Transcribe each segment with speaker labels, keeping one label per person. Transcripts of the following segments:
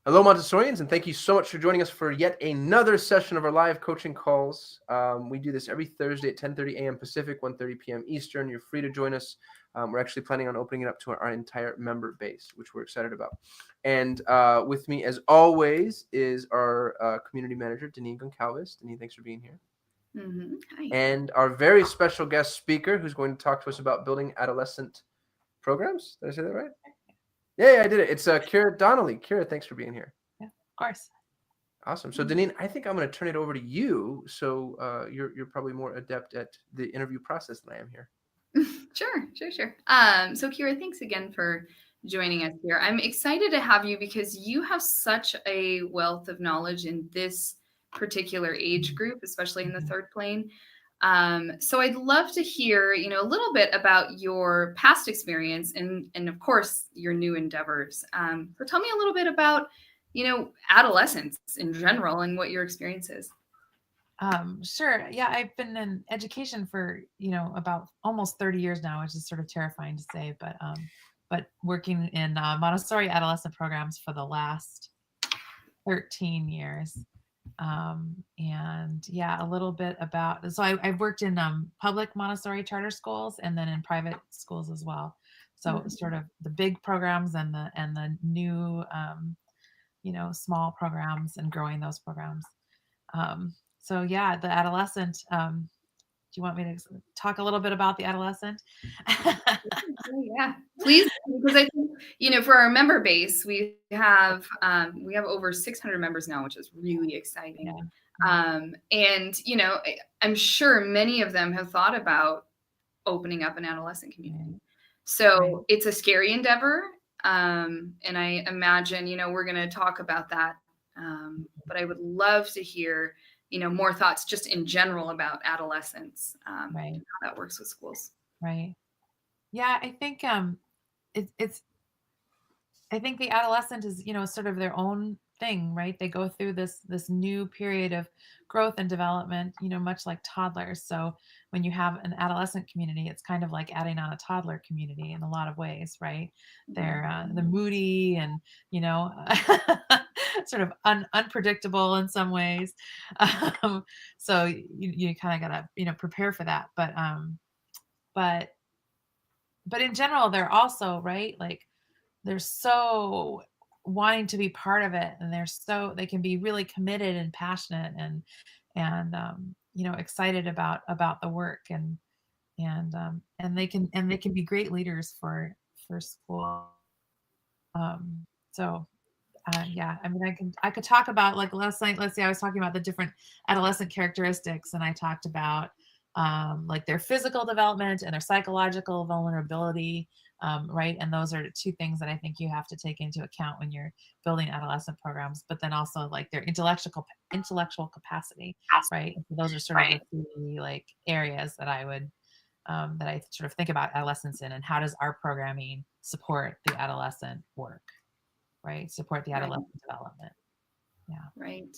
Speaker 1: Hello, Montessorians, and thank you so much for joining us for yet another session of our live coaching calls. We do this every Thursday at 10:30 a.m. Pacific, 1:30 p.m. Eastern. You're free to join us. We're actually planning on opening it up to our entire member base, which we're excited about. And with me, as always, is our community manager, Denise Goncalves. Denise, thanks for being here.
Speaker 2: Hi.
Speaker 1: And our very special guest speaker, who's going to talk to us about building adolescent programs. Did I say that right? Yeah, I did it. It's Kira Donnelly. Kira, thanks for being here.
Speaker 3: Yeah, of course.
Speaker 1: Awesome. So, Deneen, I think I'm going to turn it over to you. So, you're probably more adept at the interview process than I am here.
Speaker 2: Sure. So Kira, thanks again for joining us here. I'm excited to have you because you have such a wealth of knowledge in this particular age group, especially in the third plane. So I'd love to hear, a little bit about your past experience and of course your new endeavors. So tell me a little bit about, adolescence in general and what your experience is.
Speaker 3: Sure. Yeah, I've been in education for, about almost 30 years now, which is sort of terrifying to say, but working in Montessori adolescent programs for the last 13 years. And yeah, a little bit about, so I've worked in public Montessori charter schools and then in private schools as well. So sort of the big programs and the new, small programs and growing those programs. So yeah, the adolescent. Do you want me to talk a little bit about the adolescent?
Speaker 2: Yeah, please, because I think for our member base, we have over 600 members now, which is really exciting.
Speaker 3: Yeah.
Speaker 2: And I'm sure many of them have thought about opening up an adolescent community. So it's a scary endeavor, and I imagine we're going to talk about that. But I would love to hear more thoughts just in general about adolescence, and how that works with schools.
Speaker 3: Right. Yeah, I think it's I think the adolescent is, sort of their own thing, right? They go through this new period of growth and development, much like toddlers. So when you have an adolescent community, it's kind of like adding on a toddler community in a lot of ways, right? They're moody and, sort of unpredictable in some ways. So you kind of gotta, prepare for that. But in general, they're also, right, like they're so wanting to be part of it, and they can be really committed and passionate and excited about the work, and they can be great leaders for school. So yeah, I mean, I could talk about, like, last night, let's say I was talking about the different adolescent characteristics, and I talked about like their physical development and their psychological vulnerability, right? And those are two things that I think you have to take into account when you're building adolescent programs. But then also like their intellectual capacity, right? And so those are sort of the three like areas that I sort of think about adolescence in, and how does our programming support the adolescent work, right? Support the adolescent development. Yeah.
Speaker 2: Right.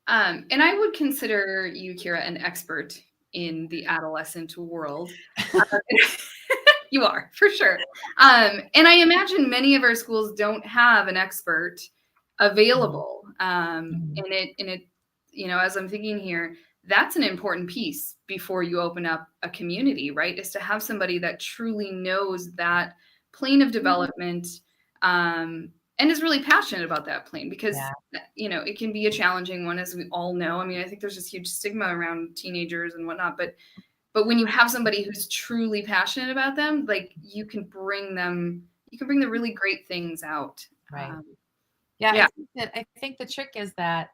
Speaker 2: And I would consider you, Kira, an expert in the adolescent world. You are, for sure. And I imagine many of our schools don't have an expert available. And it, as I'm thinking here, that's an important piece before you open up a community, right? Is to have somebody that truly knows that plane of development, and is really passionate about that plane, because it can be a challenging one, as we all know. I mean, I think there's this huge stigma around teenagers and whatnot, but when you have somebody who's truly passionate about them, like you can bring the really great things out.
Speaker 3: Right. Yeah. I think the trick is that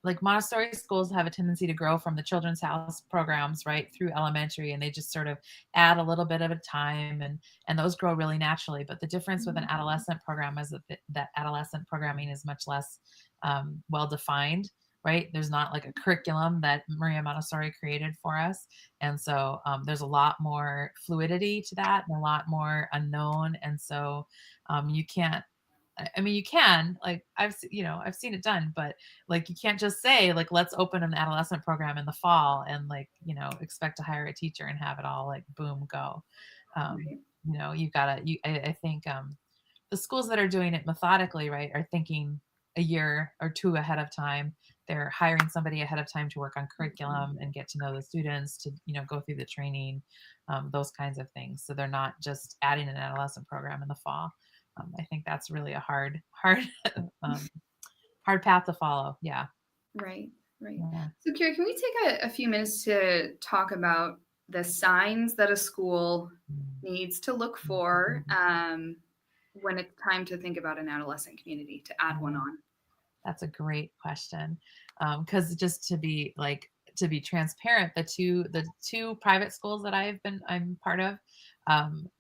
Speaker 3: like Montessori schools have a tendency to grow from the Children's House programs right through elementary, and they just sort of add a little bit at a time, and those grow really naturally. But the difference with an adolescent program is that adolescent programming is much less well defined. Right. There's not like a curriculum that Maria Montessori created for us. And so there's a lot more fluidity to that and a lot more unknown. And so you can't, I mean, you can, like, I've seen it done, but like, you can't just say like, let's open an adolescent program in the fall and like, expect to hire a teacher and have it all like, boom, go. You've got to, I think, the schools that are doing it methodically, right, are thinking a year or two ahead of time. They're hiring somebody ahead of time to work on curriculum and get to know the students, to go through the training, those kinds of things. So they're not just adding an adolescent program in the fall. I think that's really a hard um, hard path to follow. Yeah.
Speaker 2: Right.
Speaker 3: Yeah.
Speaker 2: So, Kira, can we take a few minutes to talk about the signs that a school needs to look for when it's time to think about an adolescent community, to add one on?
Speaker 3: That's a great question. Because just to be transparent, the two private schools that I'm part of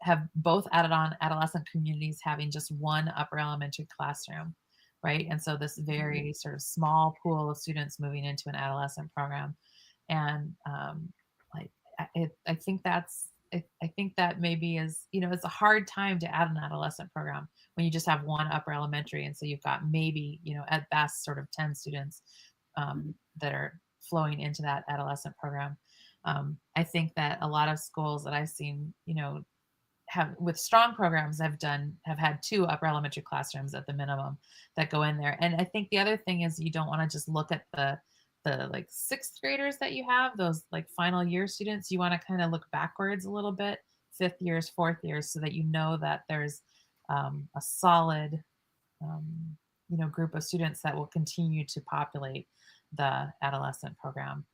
Speaker 3: have both added on adolescent communities having just one upper elementary classroom, right? And so this very sort of small pool of students moving into an adolescent program, and like I think I think that maybe is, it's a hard time to add an adolescent program when you just have one upper elementary. And so you've got maybe, at best sort of 10 students that are flowing into that adolescent program. I think that a lot of schools that I've seen, have with strong programs have had two upper elementary classrooms at the minimum that go in there. And I think the other thing is, you don't want to just look at the like sixth graders that you have, those like final year students. You want to kind of look backwards a little bit, fifth years, fourth years, so that that there's a solid group of students that will continue to populate the adolescent program.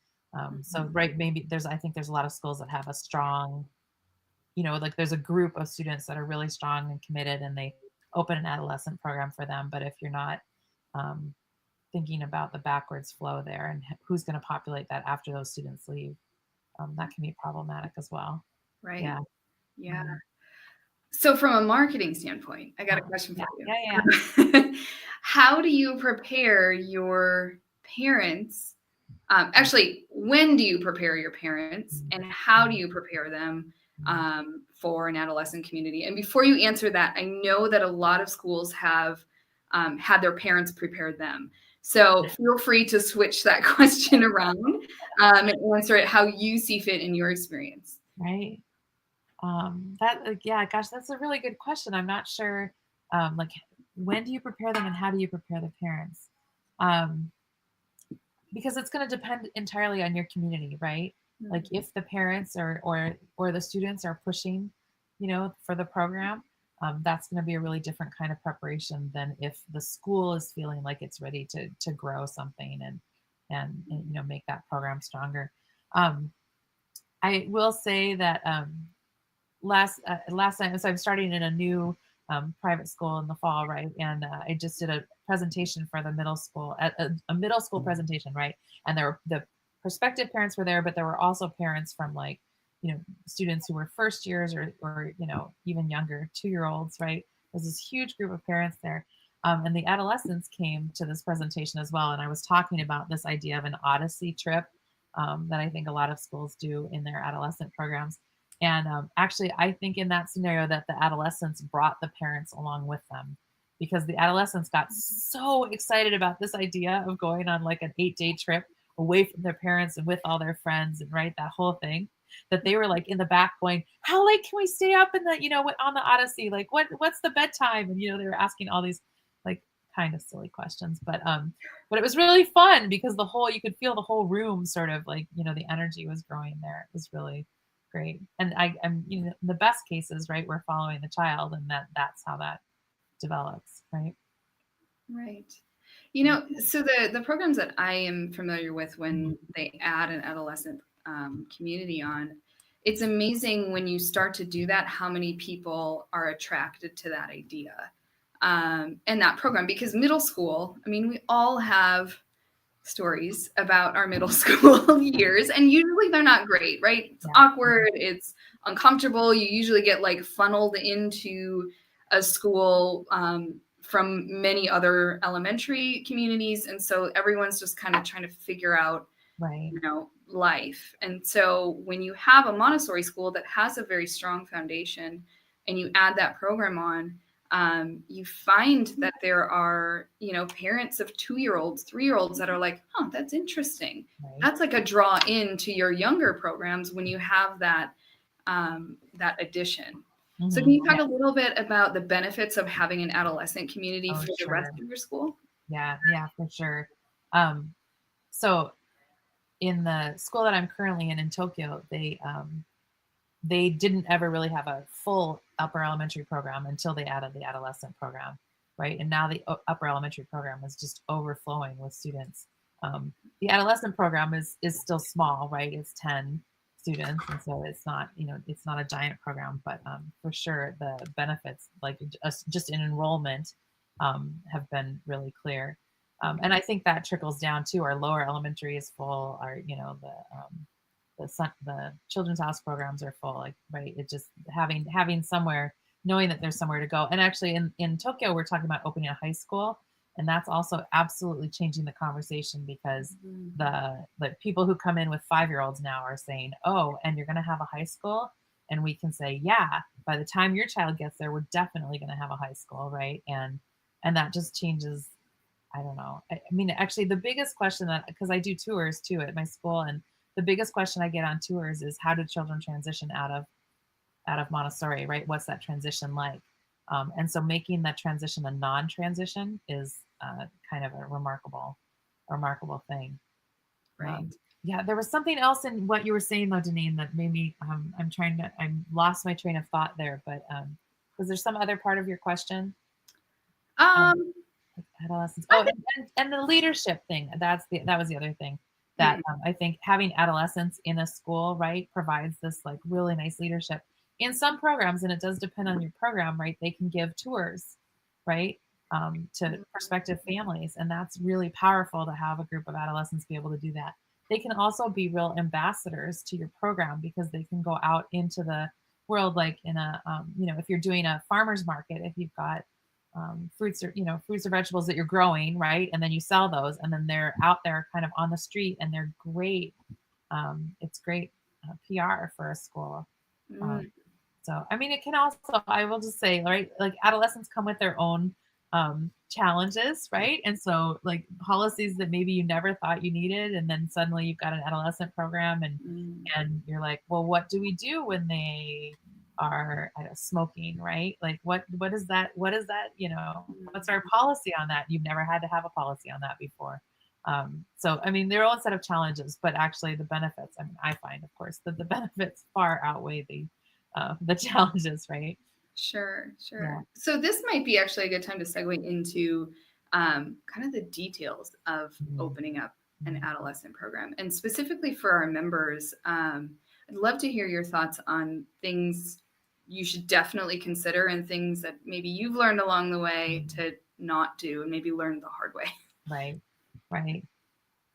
Speaker 3: So right, maybe I think there's a lot of schools that have a strong, like there's a group of students that are really strong and committed, and they open an adolescent program for them. But if you're not thinking about the backwards flow there and who's going to populate that after those students leave, that can be problematic as well.
Speaker 2: Right.
Speaker 3: Yeah.
Speaker 2: Yeah. So from a marketing standpoint, I got a question for you.
Speaker 3: Yeah.
Speaker 2: How do you prepare your parents? Actually, when do you prepare your parents, and how do you prepare them for an adolescent community? And before you answer that, I know that a lot of schools have had their parents prepare them. So feel free to switch that question around and answer it how you see fit in your experience.
Speaker 3: Right. Gosh, that's a really good question. I'm not sure, like, when do you prepare them and how do you prepare the parents? Because it's going to depend entirely on your community, right? Mm-hmm. Like if the parents or the students are pushing, for the program, that's going to be a really different kind of preparation than if the school is feeling like it's ready to grow something and make that program stronger. I will say that last time, so I'm starting in a new private school in the fall, right? And I just did a presentation for the middle school, a middle school presentation, right? And the prospective parents were there, but there were also parents from students who were first years or even younger, 2-year-olds, right? There's this huge group of parents there. And the adolescents came to this presentation as well. And I was talking about this idea of an Odyssey trip that I think a lot of schools do in their adolescent programs. And actually, I think in that scenario that the adolescents brought the parents along with them, because the adolescents got so excited about this idea of going on like an 8-day trip away from their parents and with all their friends and right, that whole thing, that they were like in the back going, how late can we stay up in the, on the Odyssey? Like what's the bedtime? And, they were asking all these like kind of silly questions, but it was really fun because you could feel the whole room sort of like, the energy was growing there. It was really great. And I'm, in the best cases, right, we're following the child, and that's how that develops, right?
Speaker 2: Right. So the programs that I am familiar with, when they add an adolescent community on, it's amazing when you start to do that, how many people are attracted to that idea and that program. Because middle school, we all have stories about our middle school years, and usually they're not great, right? It's awkward, it's uncomfortable. You usually get like funneled into a school from many other elementary communities, and so everyone's just kind of trying to figure out life. And so when you have a Montessori school that has a very strong foundation and you add that program on, you find that there are, parents of 2-year-olds, 3-year-olds that are like, oh, that's interesting. Right. That's like a draw into your younger programs when you have that, that addition. So can you talk a little bit about the benefits of having an adolescent community for the rest of your school?
Speaker 3: Yeah, for sure. So in the school that I'm currently in Tokyo, they didn't ever really have a full upper elementary program until they added the adolescent program, right? And now the upper elementary program is just overflowing with students. The adolescent program is still small, right? It's 10 students, and so it's not, it's not a giant program, but for sure the benefits, like just in enrollment, have been really clear. And I think that trickles down to our lower elementary is full. Our, the children's house programs are full, like, right? It just having somewhere, knowing that there's somewhere to go. And actually in Tokyo, we're talking about opening a high school, and that's also absolutely changing the conversation, because the people who come in with 5-year-olds now are saying, oh, and you're going to have a high school? And we can say, yeah, by the time your child gets there, we're definitely going to have a high school, right? And that just changes. I don't know. I mean, actually, the biggest question that, because I do tours too at my school, and the biggest question I get on tours is, how do children transition out of Montessori, right? What's that transition like? And so making that transition a non-transition is kind of a remarkable thing.
Speaker 2: Right.
Speaker 3: Yeah, there was something else in what you were saying though, Deneen, that made me. I lost my train of thought there. But was there some other part of your question? Adolescents. Oh, and the leadership thing. That was the other thing that I think having adolescents in a school, right, provides this like really nice leadership. In some programs, and it does depend on your program, right, they can give tours, right, to prospective families, and that's really powerful to have a group of adolescents be able to do that. They can also be real ambassadors to your program, because they can go out into the world, like in a, if you're doing a farmer's market, if you've got fruits or vegetables that you're growing, right, and then you sell those, and then they're out there kind of on the street, and they're great. It's great PR for a school. So I mean, it can also, I will just say, right, like adolescents come with their own challenges, right? And so like policies that maybe you never thought you needed, and then suddenly you've got an adolescent program, and you're like, well, what do we do when they are smoking, right? Like what is that? What's our policy on that? You've never had to have a policy on that before. So I mean, there are a set of challenges, but actually the benefits, I mean, I find, of course, that the benefits far outweigh the challenges, right?
Speaker 2: Sure.
Speaker 3: Yeah.
Speaker 2: So this might be actually a good time to segue into kind of the details of opening up an adolescent program, and specifically for our members. I'd love to hear your thoughts on things you should definitely consider, and things that maybe you've learned along the way to not do, and maybe learn the hard way.
Speaker 3: Right.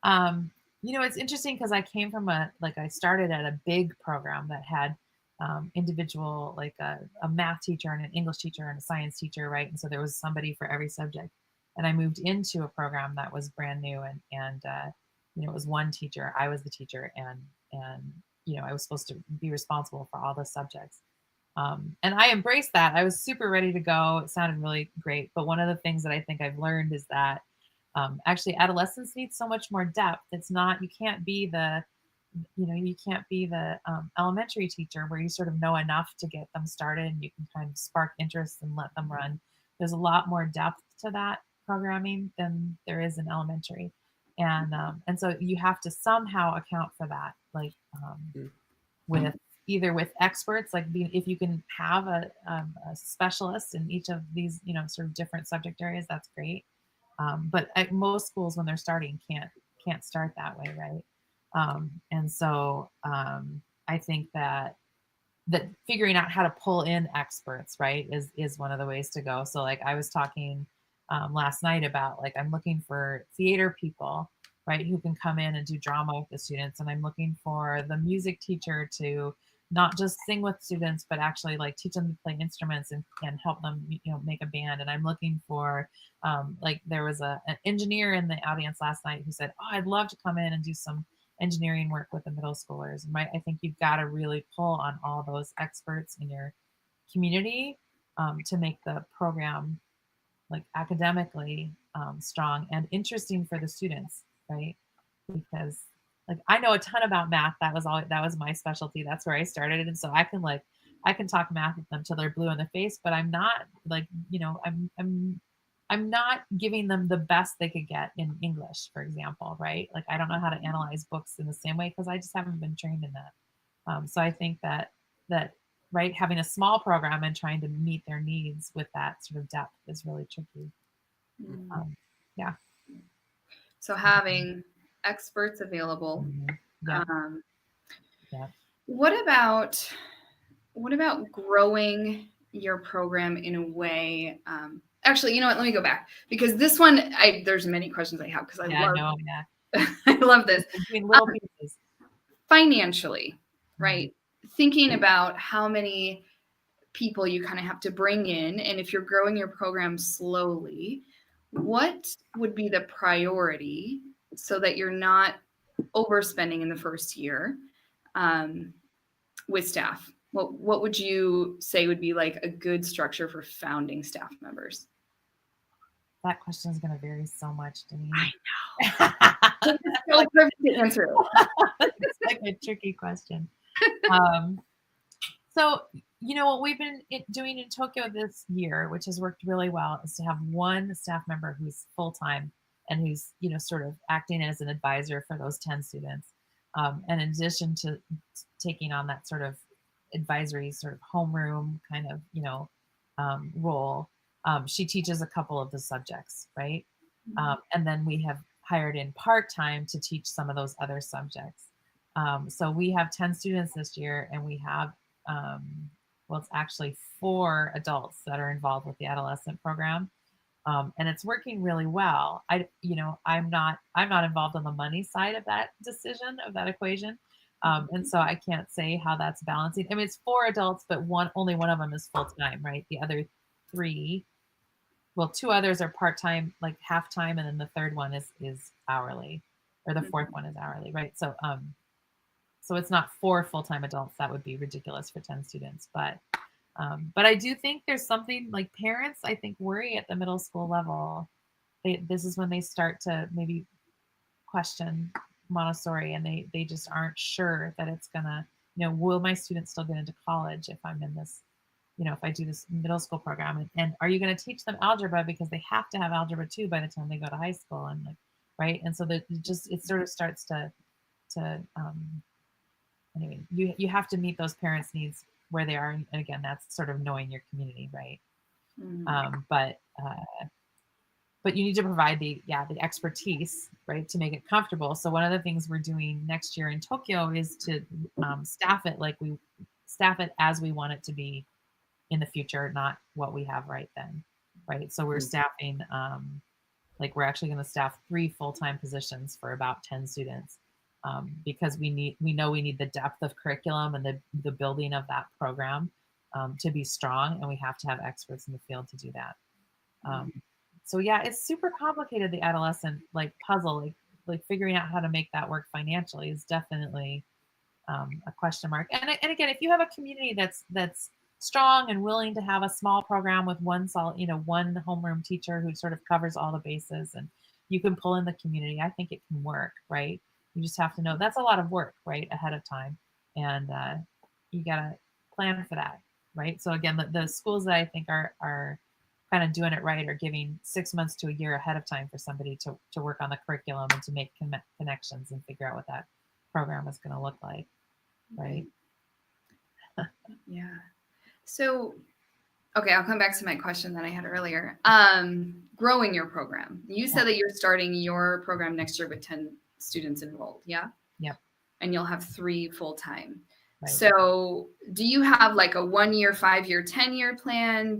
Speaker 3: It's interesting, because I came from I started at a big program that had individual, like a math teacher and an English teacher and a science teacher, right? And so there was somebody for every subject. And I moved into a program that was brand new, and it was one teacher. I was the teacher, and I was supposed to be responsible for all the subjects. And I embraced that. I was super ready to go. It sounded really great. But one of the things that I think I've learned is that actually adolescents need so much more depth. It's not, you can't be the elementary teacher where you sort of know enough to get them started, and you can kind of spark interest and let them run. There's a lot more depth to that programming than there is in elementary. And so you have to somehow account for that, like with experts, like if you can have a specialist in each of these, sort of different subject areas, that's great. But at most schools, when they're starting, can't start that way, right? And so I think that figuring out how to pull in experts, right, is one of the ways to go. So like I was talking last night about, like, I'm looking for theater people, right, who can come in and do drama with the students, and I'm looking for the music teacher to not just sing with students, but actually like teach them to play instruments and help them, make a band. And I'm looking for like there was an engineer in the audience last night who said, oh, I'd love to come in and do some engineering work with the middle schoolers. Right? I think you've got to really pull on all those experts in your community to make the program like academically strong and interesting for the students, right? Because like I know a ton about math. That was my specialty. That's where I started. And so I I can talk math with them till they're blue in the face, but I'm not like, I'm not giving them the best they could get in English, for example, right? Like I don't know how to analyze books in the same way because I just haven't been trained in that. So I think that right, having a small program and trying to meet their needs with that sort of depth is really tricky. Yeah.
Speaker 2: So having experts available.
Speaker 3: Yeah.
Speaker 2: Yeah. What about growing your program in a way? Actually, you know what? Let me go back because this one, there's many questions I have because I love this.
Speaker 3: Little pieces.
Speaker 2: Financially, right? Thinking about how many people you kind of have to bring in, and if you're growing your program slowly, what would be the priority so that you're not overspending in the first year with staff? What would you say would be like a good structure for founding staff members?
Speaker 3: That question is going to vary so much, Denise.
Speaker 2: I know. It's so perfect to answer.
Speaker 3: It's like a tricky question. So, what we've been doing in Tokyo this year, which has worked really well, is to have one staff member who's full-time and who's, sort of acting as an advisor for those 10 students. And in addition to taking on that sort of advisory sort of homeroom kind of, role, she teaches a couple of the subjects, right? And then we have hired in part-time to teach some of those other subjects. So we have 10 students this year, and we have, it's actually 4 adults that are involved with the adolescent program. And it's working really well. I'm not involved on the money side of that decision, of that equation. And so I can't say how that's balancing. I mean, it's 4 adults, but only one of them is full-time, right? The other 3, 2 others are part-time, like half-time, and then the third one is hourly, or the fourth one is hourly, right? So it's not 4 full-time adults. That would be ridiculous for 10 students. But I do think there's something like parents, I think, worry at the middle school level. This is when they start to maybe question Montessori, and they just aren't sure that it's gonna, will my students still get into college if I'm in this, if I do this middle school program, and are you going to teach them algebra because they have to have algebra 2 by the time they go to high school, and like, right? And so that it sort of starts to anyway, you have to meet those parents' needs where they are, and again, that's sort of knowing your community, right? But you need to provide the expertise, right, to make it comfortable. So one of the things we're doing next year in Tokyo is to staff it as we want it to be in the future, not what we have right then, right? So we're staffing, we're actually going to staff 3 full-time positions for about 10 students. Because we know we need the depth of curriculum and the building of that program to be strong, and we have to have experts in the field to do that. So yeah, it's super complicated, the adolescent puzzle, like figuring out how to make that work financially is definitely a question mark. And again, if you have a community that's strong and willing to have a small program with one homeroom teacher who sort of covers all the bases, and you can pull in the community, I think it can work, right? You just have to know that's a lot of work, right, ahead of time, and you gotta plan for that, right? So again, the schools that I think are kind of doing it right are giving 6 months to a year ahead of time for somebody to work on the curriculum and to make connections and figure out what that program is going to look like, right?
Speaker 2: Yeah. So, okay, I'll come back to my question that I had earlier. Growing your program. You said that you're starting your program next year with 10 students enrolled, yeah?
Speaker 3: Yep.
Speaker 2: And you'll have 3 full-time.
Speaker 3: Right.
Speaker 2: So do you have like a 1-year, 5-year, 10-year plan?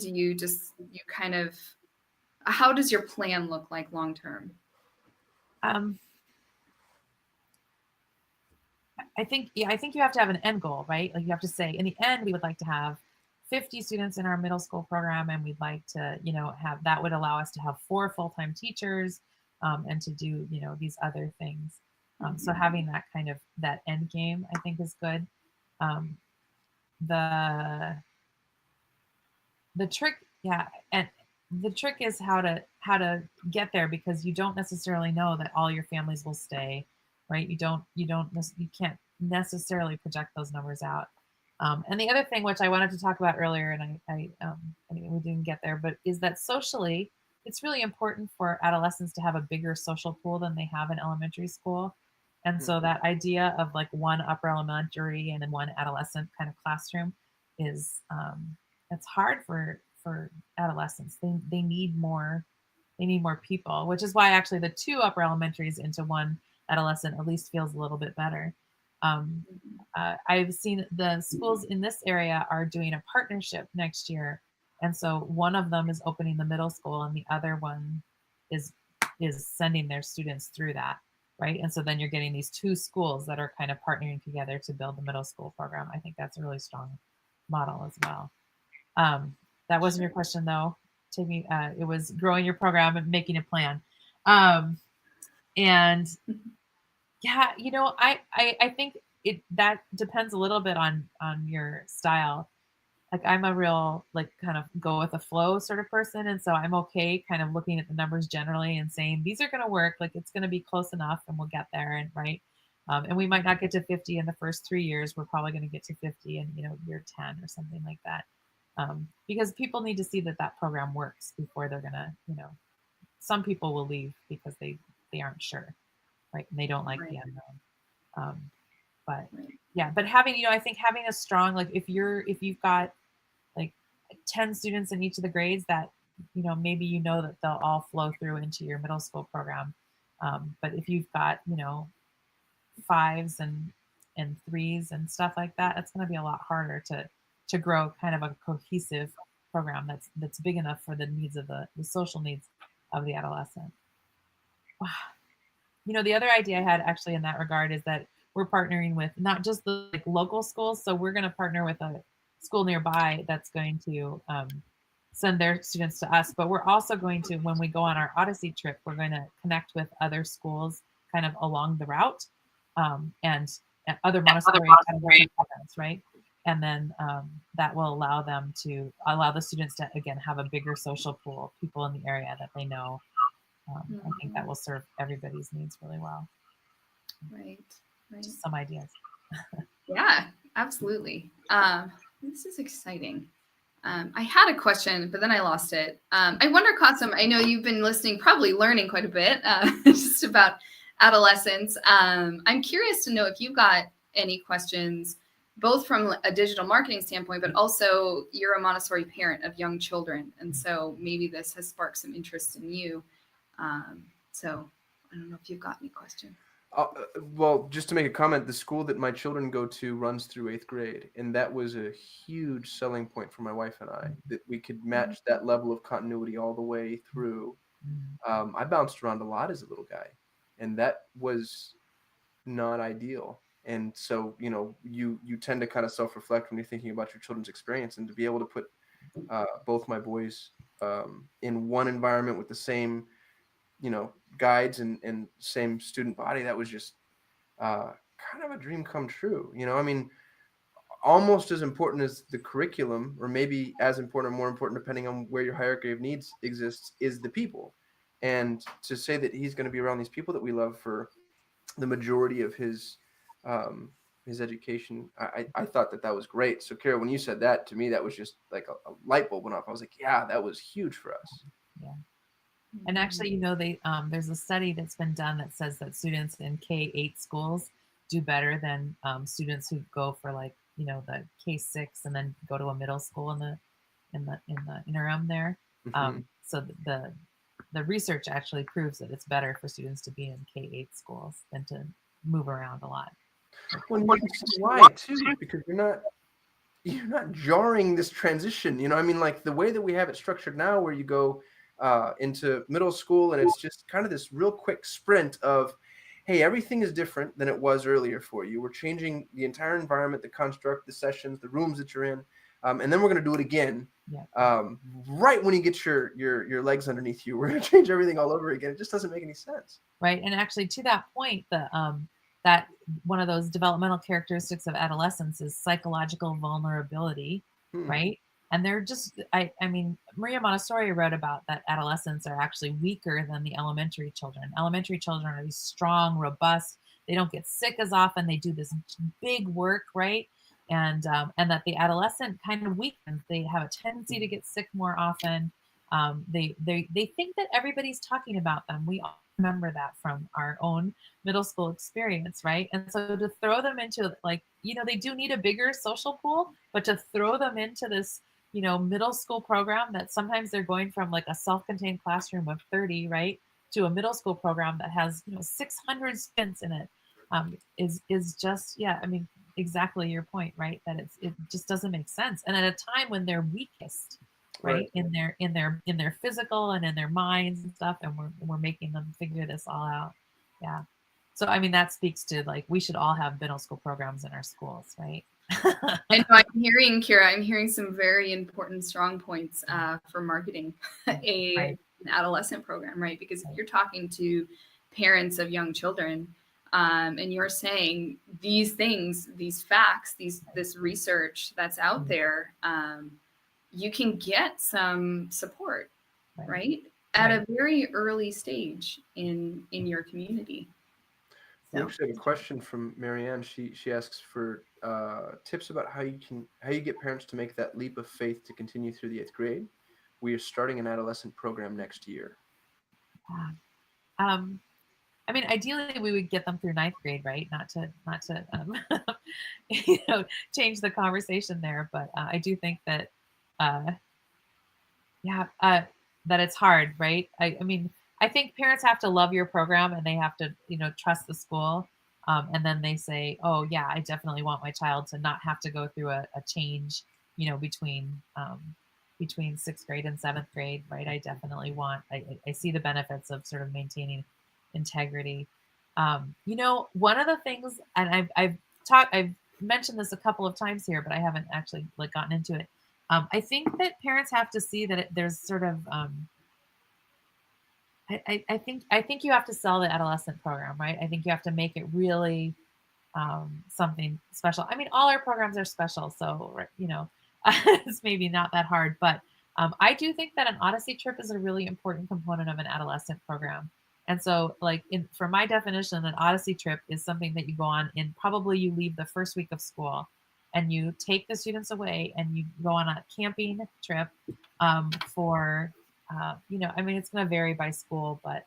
Speaker 2: How does your plan look like long-term?
Speaker 3: I think you have to have an end goal, right? Like you have to say, in the end, we would like to have 50 students in our middle school program, and we'd like to, have that would allow us to have 4 full-time teachers, and to do, these other things. So having that kind of that end game, I think, is good. The trick, and the trick is how to get there, because you don't necessarily know that all your families will stay, right? You can't necessarily project those numbers out. And the other thing, which I wanted to talk about earlier, and anyway, we didn't get there, but is that socially, it's really important for adolescents to have a bigger social pool than they have in elementary school. And so that idea of like one upper elementary and then one adolescent kind of classroom is it's hard for adolescents. They need more people, which is why actually the two upper elementaries into one adolescent at least feels a little bit better. I've seen the schools in this area are doing a partnership next year, and so one of them is opening the middle school, and the other one is sending their students through that, right? And so then you're getting these two schools that are kind of partnering together to build the middle school program. I think that's a really strong model as well. That wasn't your question though. It was growing your program and making a plan. And yeah, I think that depends a little bit on your style. Like I'm a real like kind of go with the flow sort of person, and so I'm okay kind of looking at the numbers generally and saying these are going to work, like it's going to be close enough and we'll get there, and right. And we might not get to 50 in the first 3 years. We're probably going to get to 50 in year 10 or something like that, because people need to see that program works before they're going to some people will leave because they aren't sure, right, and they don't like the unknown. But yeah, but having I think having a strong, like if you've got like 10 students in each of the grades that maybe that they'll all flow through into your middle school program, but if you've got 5s and 3s and stuff like that, it's going to be a lot harder to grow kind of a cohesive program that's big enough for the needs of the social needs of the adolescent. Wow. The other idea I had actually in that regard is that we're partnering with not just the local schools. So we're going to partner with a school nearby that's going to send their students to us. But we're also going to, when we go on our Odyssey trip, we're going to connect with other schools kind of along the route, and other Montessori programs, right? And then that will allow the students to, again, have a bigger social pool, people in the area that they know. I think that will serve everybody's needs really well.
Speaker 2: Right.
Speaker 3: Just some ideas.
Speaker 2: Yeah, absolutely. This is exciting. I had a question, but then I lost it. I wonder, Qasim, I know you've been listening, probably learning quite a bit just about adolescence. I'm curious to know if you've got any questions, both from a digital marketing standpoint, but also you're a Montessori parent of young children. And so maybe this has sparked some interest in you. So I don't know if you've got any questions.
Speaker 1: Well, just to make a comment, the school that my children go to runs through 8th grade, and that was a huge selling point for my wife and I, that we could match that level of continuity all the way through. I bounced around a lot as a little guy, and that was not ideal. And so, you tend to kind of self-reflect when you're thinking about your children's experience, and to be able to put both my boys in one environment with the same guides and same student body, that was just kind of a dream come true. I mean, almost as important as the curriculum, or maybe as important or more important, depending on where your hierarchy of needs exists, is the people. And to say that he's going to be around these people that we love for the majority of his education, I thought that was great. So Kira, when you said that to me, that was just like a light bulb went off. I was like, yeah, that was huge for us.
Speaker 3: Yeah. And actually, there's a study that's been done that says that students in K-8 schools do better than students who go for the K-6 and then go to a middle school in the interim there.
Speaker 1: Mm-hmm.
Speaker 3: So the research actually proves that it's better for students to be in K-8 schools than to move around a lot.
Speaker 1: Well, you can see why too, because you're not jarring this transition. I mean, like the way that we have it structured now, where you go into middle school and it's just kind of this real quick sprint of, hey, everything is different than it was earlier for you. We're changing the entire environment, the construct, the sessions, the rooms that you're in, and then we're going to do it again.
Speaker 3: Yeah.
Speaker 1: Right when you get your legs underneath you, we're going to change everything all over again. It just doesn't make any sense.
Speaker 3: Right, and actually, to that point, that one of those developmental characteristics of adolescence is psychological vulnerability, right? And they're just, I mean, Maria Montessori wrote about that adolescents are actually weaker than the elementary children. Elementary children are these strong, robust. They don't get sick as often. They do this big work, right? and that the adolescent kind of weakens. They have a tendency to get sick more often. They think that everybody's talking about them. We all remember that from our own middle school experience, right? And so to throw them into, like, they do need a bigger social pool, but to throw them into this, middle school program that sometimes they're going from like a self-contained classroom of 30, right, to a middle school program that has 600 students in it, is just, yeah, I mean, exactly your point, right? That it just doesn't make sense, and at a time when they're weakest, right, in their physical and in their minds and stuff, and we're making them figure this all out. Yeah. So I mean, that speaks to, like, we should all have middle school programs in our schools, right?
Speaker 2: I know, I'm hearing, Kira, I'm hearing some very important strong points for marketing an adolescent program, right? Because if you're talking to parents of young children, and you're saying these things, these facts, this research that's out there, you can get some support, right? At a very early stage in your community.
Speaker 1: We actually have a question from Marianne. She asks for tips about how you get parents to make that leap of faith to continue through the 8th grade. We are starting an adolescent program next year.
Speaker 3: I mean, ideally, we would get them through 9th grade, right? Not to change the conversation there, but I do think that, that it's hard, right? I mean, I think parents have to love your program, and they have to, trust the school, and then they say, oh yeah, I definitely want my child to not have to go through a change, between 6th grade and 7th grade, right? I definitely want. I see the benefits of sort of maintaining integrity. One of the things, and I've mentioned this a couple of times here, but I haven't actually gotten into it. I think that parents have to see that there's sort of, I think you have to sell the adolescent program, right? I think you have to make it really something special. I mean, all our programs are special, so it's maybe not that hard, but I do think that an Odyssey trip is a really important component of an adolescent program. And so, for my definition, an Odyssey trip is something that you go on, and probably you leave the first week of school, and you take the students away, and you go on a camping trip for, I mean, it's going to vary by school, but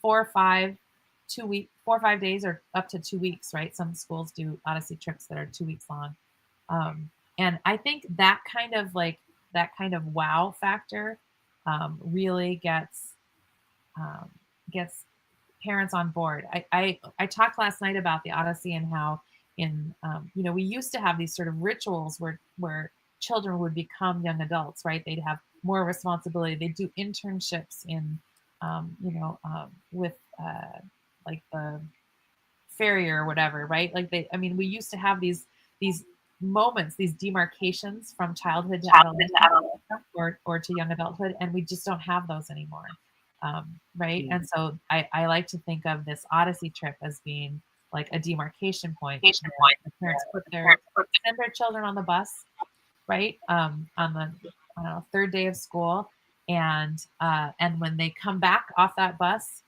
Speaker 3: 4 or 5 days, or up to 2 weeks, right? Some schools do Odyssey trips that are 2 weeks long, and I think that kind of wow factor really gets parents on board. I talked last night about the Odyssey and how we used to have these sort of rituals where children would become young adults, right? They'd have more responsibility. They'd do internships in, with like the farrier or whatever, right? We used to have these moments, these demarcations from childhood to adolescence or to young adulthood, and we just don't have those anymore. Right. And so I like to think of this Odyssey trip as being like a demarcation point. The parents send their children on the bus, right? On the 3rd day of school. And when they come back off that bus,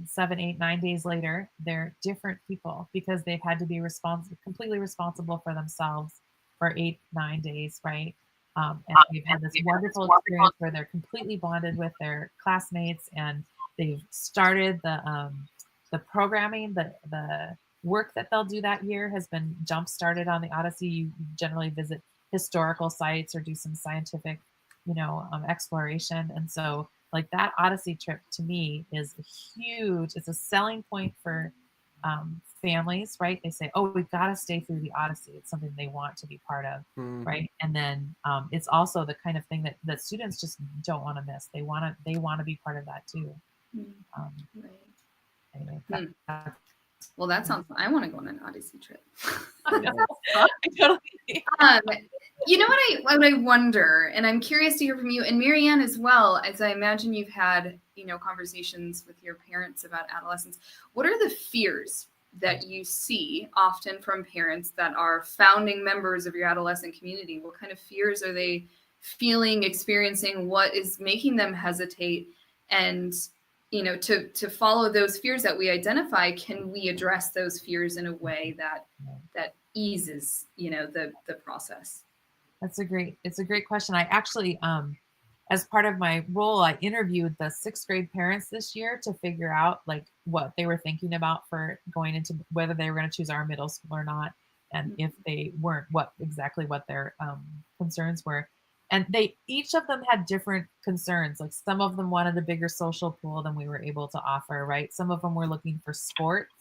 Speaker 3: 7, 8, 9 days later, they're different people because they've had to be completely responsible for themselves for 8, 9 days, right? And we've had this wonderful experience where they're completely bonded with their classmates, and they've started the programming. The work that they'll do that year has been jump started on the Odyssey. You generally visit historical sites or do some scientific, exploration. And so, that Odyssey trip to me is it's a selling point for families, right? They say, oh, we've got to stay through the Odyssey. It's something they want to be part of, right? And then it's also the kind of thing that students just don't want to miss. They want to be part of that too.
Speaker 2: Right.
Speaker 3: Anyway,
Speaker 2: well, that sounds. I want to go on an Odyssey trip. You know what I wonder, and I'm curious to hear from you and Marianne as well, as I imagine you've had conversations with your parents about adolescence. What are the fears that you see often from parents that are founding members of your adolescent community? What kind of fears are they feeling, experiencing? What is making them hesitate? And to follow those fears that we identify, can we address those fears in a way that that eases, the process?
Speaker 3: It's a great question. I actually, as part of my role, I interviewed the 6th grade parents this year to figure out like what they were thinking about for going into whether they were going to choose our middle school or not, and if they weren't, what their concerns were. And each of them had different concerns. Like some of them wanted a bigger social pool than we were able to offer, right? Some of them were looking for sports.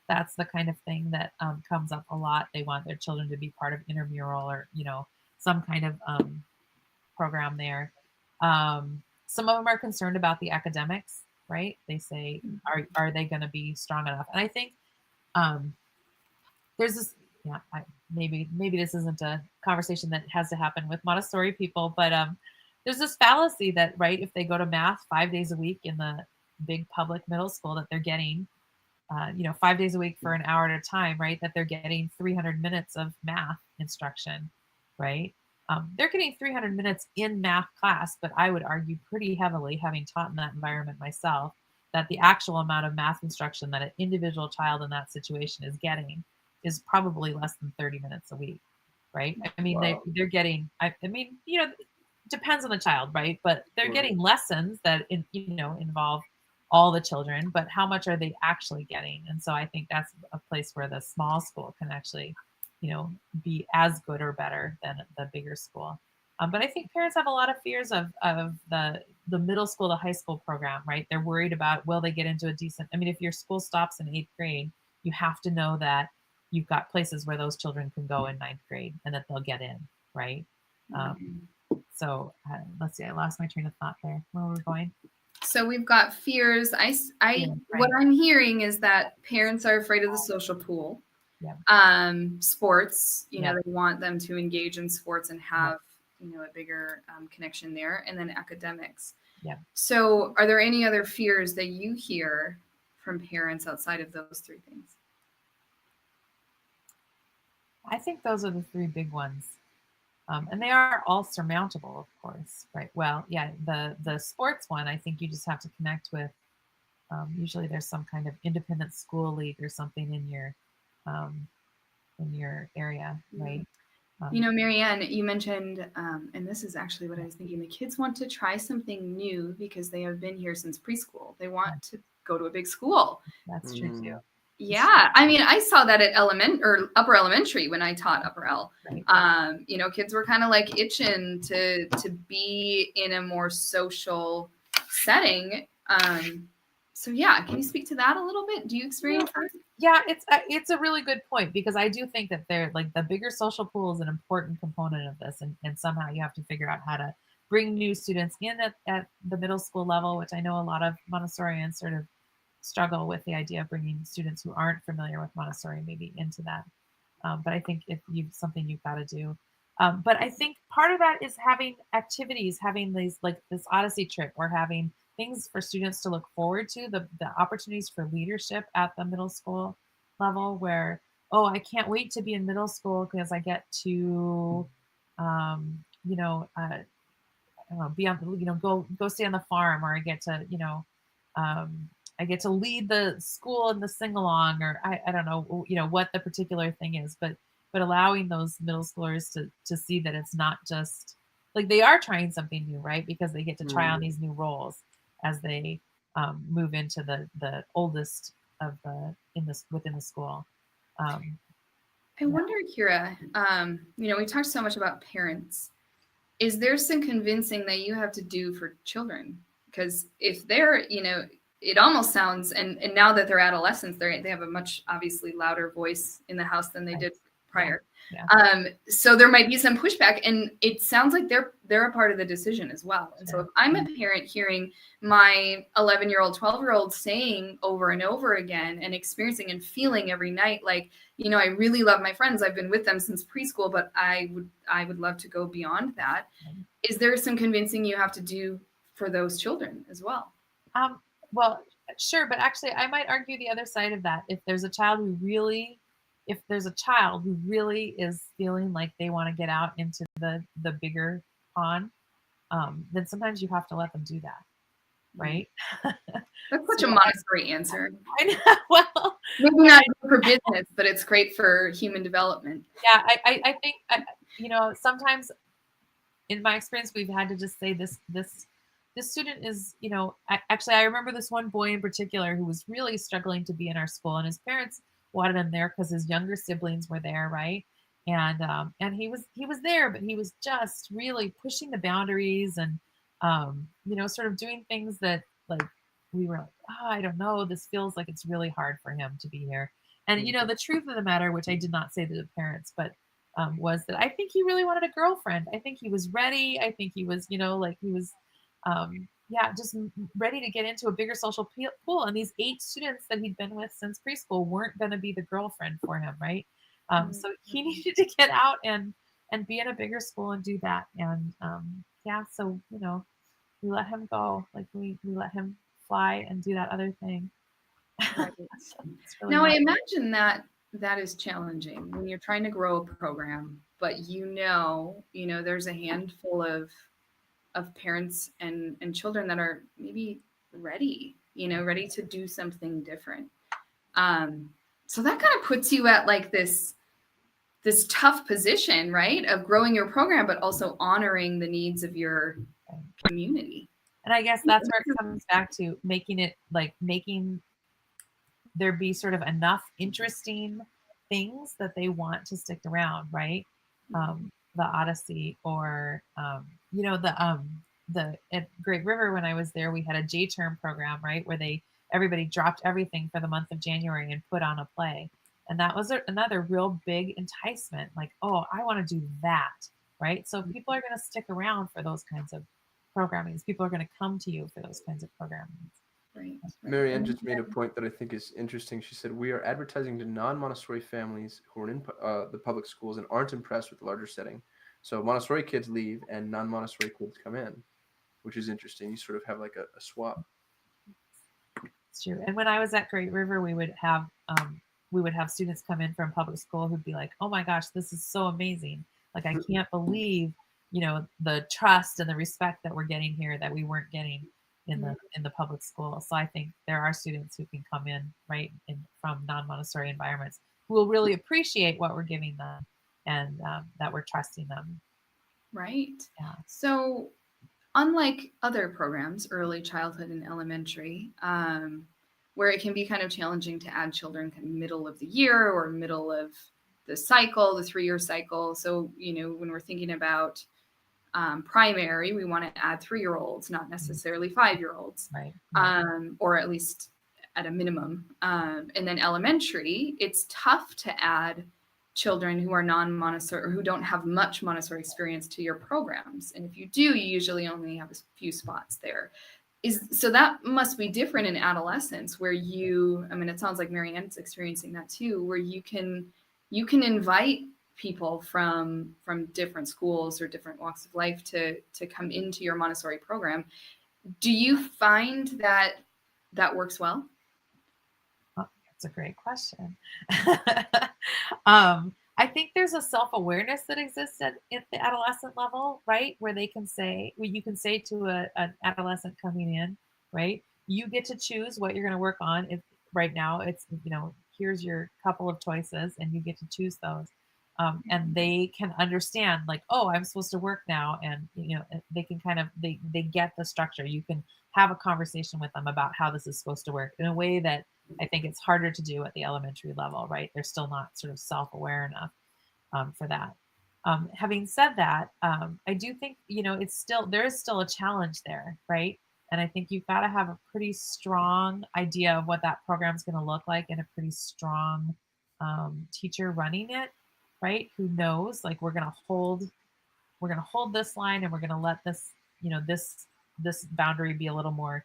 Speaker 3: That's the kind of thing that comes up a lot. They want their children to be part of intramural or, some kind of program there. Some of them are concerned about the academics, right? They say, are they going to be strong enough? And I think there's this, maybe this isn't a conversation that has to happen with Montessori people, but there's this fallacy that, right, if they go to math 5 days a week in the big public middle school, that they're getting, 5 days a week for an hour at a time, right? That they're getting 300 minutes of math instruction, right? They're getting 300 minutes in math class, but I would argue pretty heavily, having taught in that environment myself, that the actual amount of math instruction that an individual child in that situation is getting is probably less than 30 minutes a week, right? I mean,
Speaker 1: Wow.
Speaker 3: they're getting, depends on the child, right? But they're getting lessons that, involve all the children, but how much are they actually getting? And so I think that's a place where the small school can actually, be as good or better than the bigger school. But I think parents have a lot of fears of the middle school to high school program, right? They're worried about, will they get into a decent, if your school stops in 8th grade, you have to know that you've got places where those children can go in 9th grade and that they'll get in, right? So let's see, I lost my train of thought there. Where were we going?
Speaker 2: So we've got fears. What I'm hearing is that parents are afraid of the social pool.
Speaker 3: Yeah.
Speaker 2: Sports, they want them to engage in sports and have, a bigger connection there, and then academics.
Speaker 3: Yeah.
Speaker 2: So are there any other fears that you hear from parents outside of those 3 things?
Speaker 3: I think those are the 3 big ones. And they are all surmountable, of course, right? Well, yeah, the sports one, I think you just have to connect with, usually there's some kind of independent school league or something in your area, right?
Speaker 2: Marianne, you mentioned, and this is actually what I was thinking, the kids want to try something new because they have been here since preschool. They want to go to a big school.
Speaker 3: That's true too.
Speaker 2: Yeah, I saw that at upper elementary when I taught upper L.
Speaker 3: Right.
Speaker 2: Kids were kind of like itching to be in a more social setting. So yeah, can you speak to that a little bit? Do you experience that?
Speaker 3: Yeah, it's a really good point, because I do think that they're like the bigger social pool is an important component of this, and somehow you have to figure out how to bring new students in at the middle school level, which I know a lot of Montessorians sort of struggle with the idea of bringing students who aren't familiar with Montessori maybe into that. But I think something you've got to do. But I think part of that is having activities, having these like this Odyssey trip, or having things for students to look forward to, the opportunities for leadership at the middle school level, where, I can't wait to be in middle school because I get to, I don't know, be on, go stay on the farm, or I get to, I get to lead the school in the sing-along, or I don't know, what the particular thing is, but allowing those middle schoolers to see that it's not just like they are trying something new, right? Because they get to try on these new roles as they move into the oldest of within the school.
Speaker 2: I wonder, Kira, we talked so much about parents. Is there some convincing that you have to do for children? Because if they're, it almost sounds, and now that they're adolescents, they have a much obviously louder voice in the house than they did prior.
Speaker 3: Yeah.
Speaker 2: So there might be some pushback, and it sounds like they're a part of the decision as well. And so if I'm a parent hearing my 11-year-old, 12-year-old saying over and over again and experiencing and feeling every night, like, I really love my friends. I've been with them since preschool, but I would love to go beyond that. Is there some convincing you have to do for those children as well?
Speaker 3: Well, sure. But actually, I might argue the other side of that. If there's a child who really is feeling like they want to get out into the bigger pond, then sometimes you have to let them do that. right?
Speaker 2: That's such a Montessori answer.
Speaker 3: I know. Well,
Speaker 2: maybe not for business, but it's great for human development.
Speaker 3: Yeah, I think sometimes in my experience we've had to just say this student is, I remember this one boy in particular who was really struggling to be in our school, and his parents wanted him there because his younger siblings were there, right? And he was there, but he was just really pushing the boundaries and sort of doing things that, like, we were like, oh, I don't know, this feels like it's really hard for him to be here. And the truth of the matter, which I did not say to the parents, but was that I think he really wanted a girlfriend. I think he was ready. I think he was, he was, just ready to get into a bigger social pool. And these 8 students that he'd been with since preschool weren't going to be the girlfriend for him, right? So he needed to get out and be in a bigger school and do that. And so we let him go. Like we let him fly and do that other thing.
Speaker 2: Right.
Speaker 3: Really
Speaker 2: now, I imagine that is challenging when you're trying to grow a program, but there's a handful of parents and children that are maybe ready to do something different. So that kind of puts you at like this tough position, right, of growing your program, but also honoring the needs of your community.
Speaker 3: And I guess that's where it comes back to making there be sort of enough interesting things that they want to stick around, right? The Odyssey, or the at Great River, when I was there, we had a J-term program, right, where everybody dropped everything for the month of January and put on a play. And that was another real big enticement, like, oh, I want to do that, right? So people are going to stick around for those kinds of programmings. People are going to come to you for those kinds of programmings.
Speaker 2: Right.
Speaker 1: Marianne just made a point that I think is interesting. She said, we are advertising to non-Montessori families who are in the public schools and aren't impressed with the larger setting. So Montessori kids leave and non-Montessori kids come in, which is interesting. You sort of have like a swap.
Speaker 3: It's true. And when I was at Great River, we would have students come in from public school who'd be like, oh my gosh, this is so amazing. Like, I can't believe, the trust and the respect that we're getting here that we weren't getting in the public school. So I think there are students who can come in from non-Montessori environments who will really appreciate what we're giving them, and that we're trusting them.
Speaker 2: Right.
Speaker 3: Yeah.
Speaker 2: So unlike other programs, early childhood and elementary, where it can be kind of challenging to add children kind of middle of the year or middle of the cycle, the 3-year cycle. So, when we're thinking about primary, we want to add 3-year-olds, not necessarily 5-year-olds,
Speaker 3: right.
Speaker 2: Or at least at a minimum. And then elementary, it's tough to add children who are non-Montessori or who don't have much Montessori experience to your programs. And if you do, you usually only have a few spots there. So that must be different in adolescence, where it sounds like Marianne's experiencing that too, where you can invite people from different schools or different walks of life to come into your Montessori program. Do you find that works well?
Speaker 3: Oh, that's a great question. I think there's a self-awareness that exists at the adolescent level, right? Where you can say to an adolescent coming in, right, you get to choose what you're going to work on. If right now it's, here's your couple of choices and you get to choose those. And they can understand, like, oh, I'm supposed to work now. And, they can kind of, they get the structure. You can have a conversation with them about how this is supposed to work in a way that I think it's harder to do at the elementary level, right? They're still not sort of self-aware enough for that. Having said that, I do think, there is still a challenge there, right? And I think you've got to have a pretty strong idea of what that program is going to look like, and a pretty strong teacher running it, right? Who knows, like, we're going to hold this line, and we're going to let this, this boundary be a little more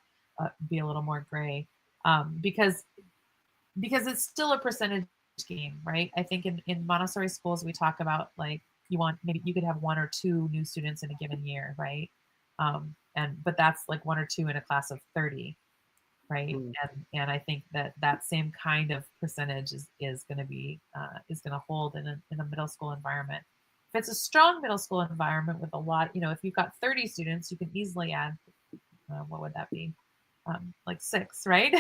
Speaker 3: gray, because it's still a percentage game, right? I think in Montessori schools, we talk about, like, maybe you could have 1 or 2 new students in a given year, right? But that's like 1 or 2 in a class of 30, right? And I think that same kind of percentage is going to hold in a middle school environment. If it's a strong middle school environment with a lot, if you've got 30 students, you can easily add, what would that be? like 6, right?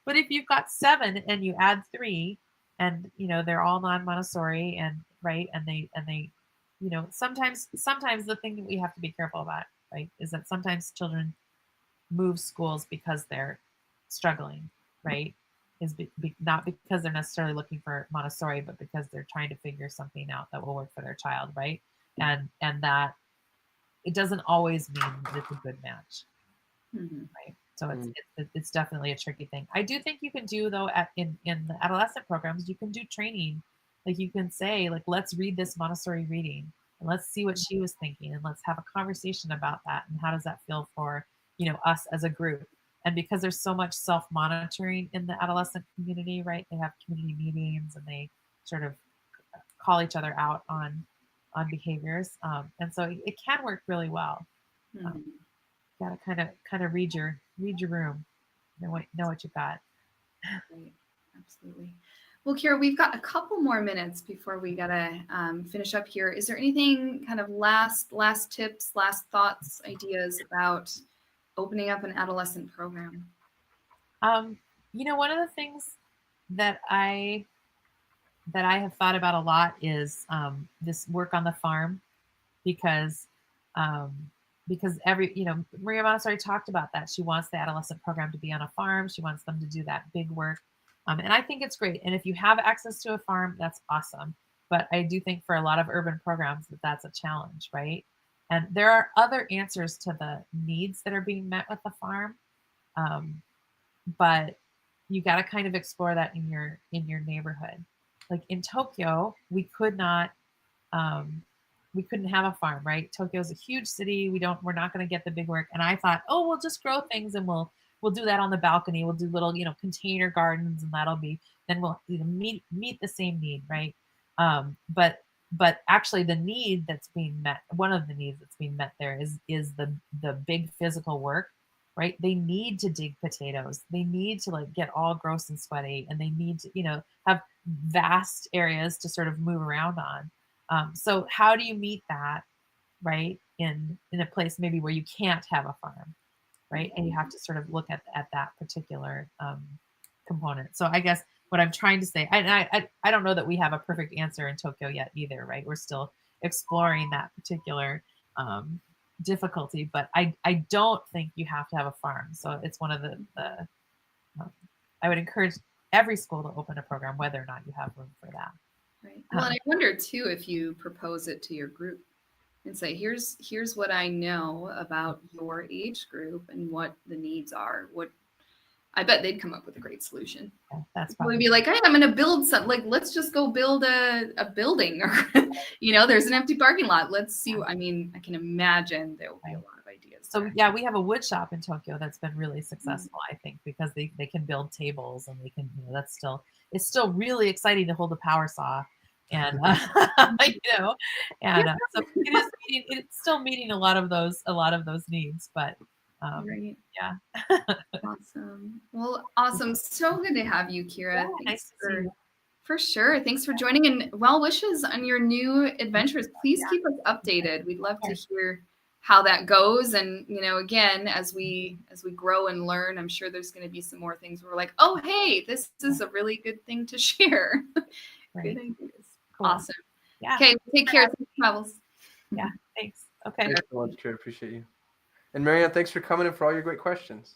Speaker 3: But if you've got 7 and you add 3, and they're all non-Montessori, and right, and they sometimes the thing that we have to be careful about, right, is that sometimes children move schools because they're struggling, right? Is not because they're necessarily looking for Montessori, but because they're trying to figure something out that will work for their child, right? And that it doesn't always mean that it's a good match, right? So it's definitely a tricky thing. I do think you can do, though, in the adolescent programs, you can do training. Like, you can say, like, let's read this Montessori reading, and let's see what she was thinking, and let's have a conversation about that, and how does that feel for us as a group. And because there's so much self-monitoring in the adolescent community, right? They have community meetings, and they sort of call each other out on behaviors, and so it can work really well. Got to kind of read your room, know what you got.
Speaker 2: Great. Absolutely. Well, Kira, we've got a couple more minutes before we gotta finish up here. Is there anything kind of last tips, last thoughts, ideas about opening up an adolescent program?
Speaker 3: One of the things that I have thought about a lot is this work on the farm, because Maria Montessori talked about that. She wants the adolescent program to be on a farm. She wants them to do that big work. And I think it's great. And if you have access to a farm, that's awesome. But I do think for a lot of urban programs that's a challenge, right? And there are other answers to the needs that are being met with the farm. But you got to kind of explore that in your neighborhood. Like in Tokyo, we couldn't have a farm, right? Tokyo is a huge city. We're not going to get the big work. And I thought, oh, we'll just grow things, and we'll do that on the balcony. We'll do little, container gardens, and then we'll meet the same need, right? But actually the need that's being met, one of the needs that's being met there is the big physical work, right? They need to dig potatoes. They need to get all gross and sweaty, and they need to, have vast areas to sort of move around on. So how do you meet that, right, in a place maybe where you can't have a farm, right? And you have to sort of look at that particular component. So I guess what I'm trying to say, I don't know that we have a perfect answer in Tokyo yet either, right? We're still exploring that particular difficulty, but I don't think you have to have a farm. So it's one of the I would encourage every school to open a program, whether or not you have room for that.
Speaker 2: Right. Well, and I wonder too, if you propose it to your group and say, here's what I know about your age group and what the needs are. I bet they'd come up with a great solution.
Speaker 3: Yeah, that's probably.
Speaker 2: We'd be like, hey, I'm going to build let's just go build a building, or, there's an empty parking lot. Let's see. I mean, I can imagine there will be a lot of ideas.
Speaker 3: So yeah, we have a wood shop in Tokyo that's been really successful, I think, because they can build tables, and they can, it's still really exciting to hold a power saw. And so it's still meeting a lot of those needs, but
Speaker 2: right.
Speaker 3: Yeah.
Speaker 2: Awesome. Well, awesome. So good to have you, Kira.
Speaker 3: Yeah, nice to see you.
Speaker 2: For sure. Thanks for joining, and well wishes on your new adventures. Please keep us updated. We'd love to hear how that goes. And, again, as we grow and learn, I'm sure there's going to be some more things where we're like, oh, hey, this is a really good thing to share.
Speaker 3: Right.
Speaker 2: Good ideas.
Speaker 3: Cool.
Speaker 2: Awesome.
Speaker 3: Yeah.
Speaker 2: Okay. Take care. Safe travels.
Speaker 3: Yeah. Thanks. Okay.
Speaker 1: Thanks so much, Kira. Appreciate you. And Marianne, thanks for coming and for all your great questions.